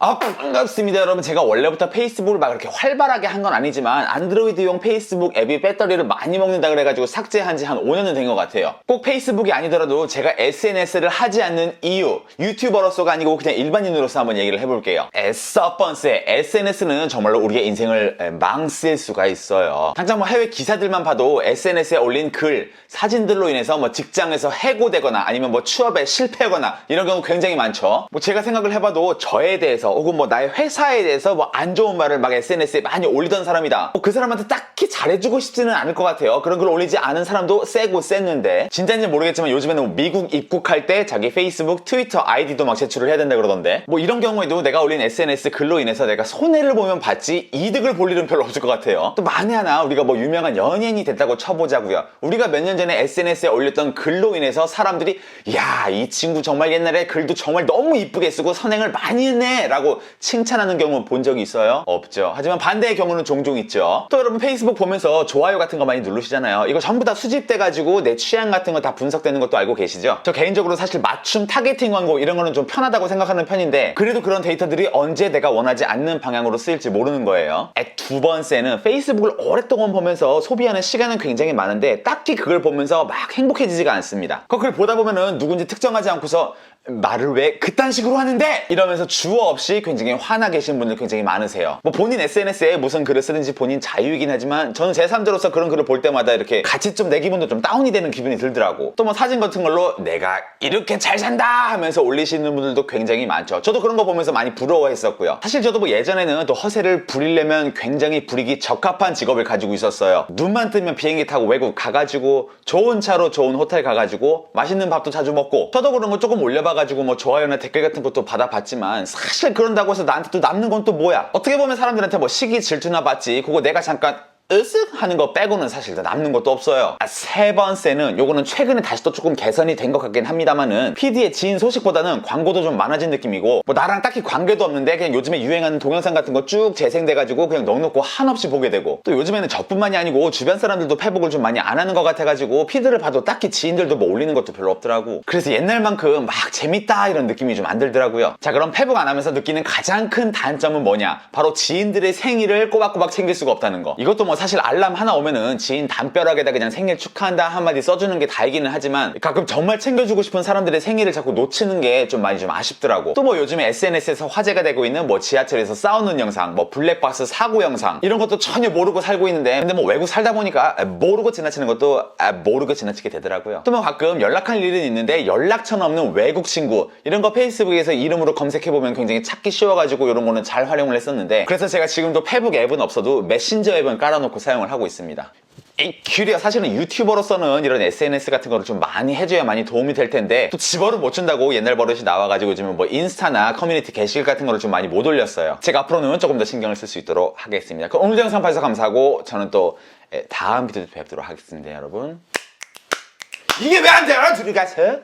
반갑습니다 여러분. 제가 원래부터 페이스북을 막 그렇게 활발하게 한 건 아니지만 안드로이드용 페이스북 앱이 배터리를 많이 먹는다 그래가지고 삭제한 지 한 5년은 된 것 같아요. 꼭 페이스북이 아니더라도 제가 SNS를 하지 않는 이유, 유튜버로서가 아니고 그냥 일반인으로서 한번 얘기를 해볼게요. 첫 번째, SNS는 정말로 우리의 인생을 망칠 수가 있어요. 당장 뭐 해외 기사들만 봐도 SNS에 올린 글, 사진들로 인해서 뭐 직장에서 해고되거나 아니면 뭐 취업에 실패하거나 이런 경우 굉장히 많죠. 뭐 제가 생각을 해봐도 저에 대해서 혹은 뭐 나의 회사에 대해서 뭐 안 좋은 말을 막 SNS에 많이 올리던 사람이다. 뭐 그 사람한테 딱히 잘해주고 싶지는 않을 것 같아요. 그런 걸 올리지 않은 사람도 세고 셌는데 진짜인지 모르겠지만 요즘에는 뭐 미국 입국할 때 자기 페이스북, 트위터 아이디도 막 제출을 해야 된다 그러던데 뭐 이런 경우에도 내가 올린 SNS 글로 인해서 내가 손해를 보면 받지 이득을 볼 일은 별로 없을 것 같아요. 또 만에 하나 우리가 뭐 유명한 연예인이 됐다고 쳐보자고요. 우리가 몇 년 전에 SNS에 올렸던 글로 인해서 사람들이 야, 이 친구 정말 옛날에 글도 정말 너무 이쁘게 쓰고 선행을 많이 했네 라고 칭찬하는 경우 본 적이 있어요? 없죠. 하지만 반대의 경우는 종종 있죠. 또 여러분 페이스북 보면서 좋아요 같은 거 많이 누르시잖아요. 이거 전부 다 수집돼가지고 내 취향 같은 거 다 분석되는 것도 알고 계시죠? 저 개인적으로 사실 맞춤 타겟팅 광고 이런 거는 좀 편하다고 생각하는 편인데 그래도 그런 데이터들이 언제 내가 원하지 않는 방향으로 쓰일지 모르는 거예요. 두 번째는 페이스북을 오랫동안 보면서 소비하는 시간은 굉장히 많은데 딱히 그걸 보면서 막 행복해지지가 않습니다. 그걸 보다 보면은 누군지 특정하지 않고서 말을 왜 그딴 식으로 하는데? 이러면서 주어 없이 굉장히 화나 계신 분들 굉장히 많으세요. 뭐 본인 SNS에 무슨 글을 쓰는지 본인 자유이긴 하지만 저는 제3자로서 그런 글을 볼 때마다 이렇게 같이 좀 내 기분도 좀 다운이 되는 기분이 들더라고. 또 뭐 사진 같은 걸로 내가 이렇게 잘 산다 하면서 올리시는 분들도 굉장히 많죠. 저도 그런 거 보면서 많이 부러워했었고요. 사실 저도 뭐 예전에는 또 허세를 부리려면 굉장히 부리기 적합한 직업을 가지고 있었어요. 눈만 뜨면 비행기 타고 외국 가가지고 좋은 차로 좋은 호텔 가가지고 맛있는 밥도 자주 먹고 저도 그런 거 조금 올려봐가지고 뭐 좋아요나 댓글 같은 것도 받아봤지만 사실 그런다고 해서 나한테 또 남는 건 또 뭐야? 어떻게 보면 사람들한테 뭐 시기 질투나 받지 그거 내가 잠깐 으쓱 하는 거 빼고는 사실 다 남는 것도 없어요. 세 번째는 요거는 최근에 다시 또 조금 개선이 된 것 같긴 합니다만은 PD의 지인 소식보다는 광고도 좀 많아진 느낌이고 뭐 나랑 딱히 관계도 없는데 그냥 요즘에 유행하는 동영상 같은 거 쭉 재생돼가지고 그냥 넉넉고 한없이 보게 되고 또 요즘에는 저뿐만이 아니고 주변 사람들도 페북을 좀 많이 안 하는 것 같아가지고 피드를 봐도 딱히 지인들도 뭐 올리는 것도 별로 없더라고. 그래서 옛날만큼 막 재밌다 이런 느낌이 좀 안 들더라고요. 자, 그럼 페북 안 하면서 느끼는 가장 큰 단점은 뭐냐? 바로 지인들의 생일을 꼬박꼬박 챙길 수가 없다는 거. 이것도 뭐 사실 알람 하나 오면은 지인 담벼락에다 그냥 생일 축하한다 한마디 써주는 게 다이기는 하지만 가끔 정말 챙겨주고 싶은 사람들의 생일을 자꾸 놓치는 게 좀 많이 좀 아쉽더라고. 또 뭐 요즘에 SNS에서 화제가 되고 있는 뭐 지하철에서 싸우는 영상, 뭐 블랙박스 사고 영상 이런 것도 전혀 모르고 살고 있는데 근데 뭐 외국 살다 보니까 모르고 지나치는 것도 모르고 지나치게 되더라고요. 또 뭐 가끔 연락할 일은 있는데 연락처는 없는 외국 친구 이런 거 페이스북에서 이름으로 검색해보면 굉장히 찾기 쉬워가지고 이런 거는 잘 활용을 했었는데 그래서 제가 지금도 페북 앱은 없어도 메신저 앱은 깔아놓고 사용을 하고 있습니다. 규리야 사실은 유튜버로서는 이런 SNS 같은 거를 좀 많이 해줘야 많이 도움이 될 텐데 또 집어를 못 준다고 옛날 버릇이 나와가지고 요즘은 뭐 인스타나 커뮤니티 게시글 같은 거를 좀 많이 못 올렸어요. 제가 앞으로는 조금 더 신경을 쓸 수 있도록 하겠습니다. 그럼 오늘 영상 봐주셔서 감사하고 저는 또 다음 비디오에 뵙도록 하겠습니다 여러분. 이게 왜 안 돼요? 들어가서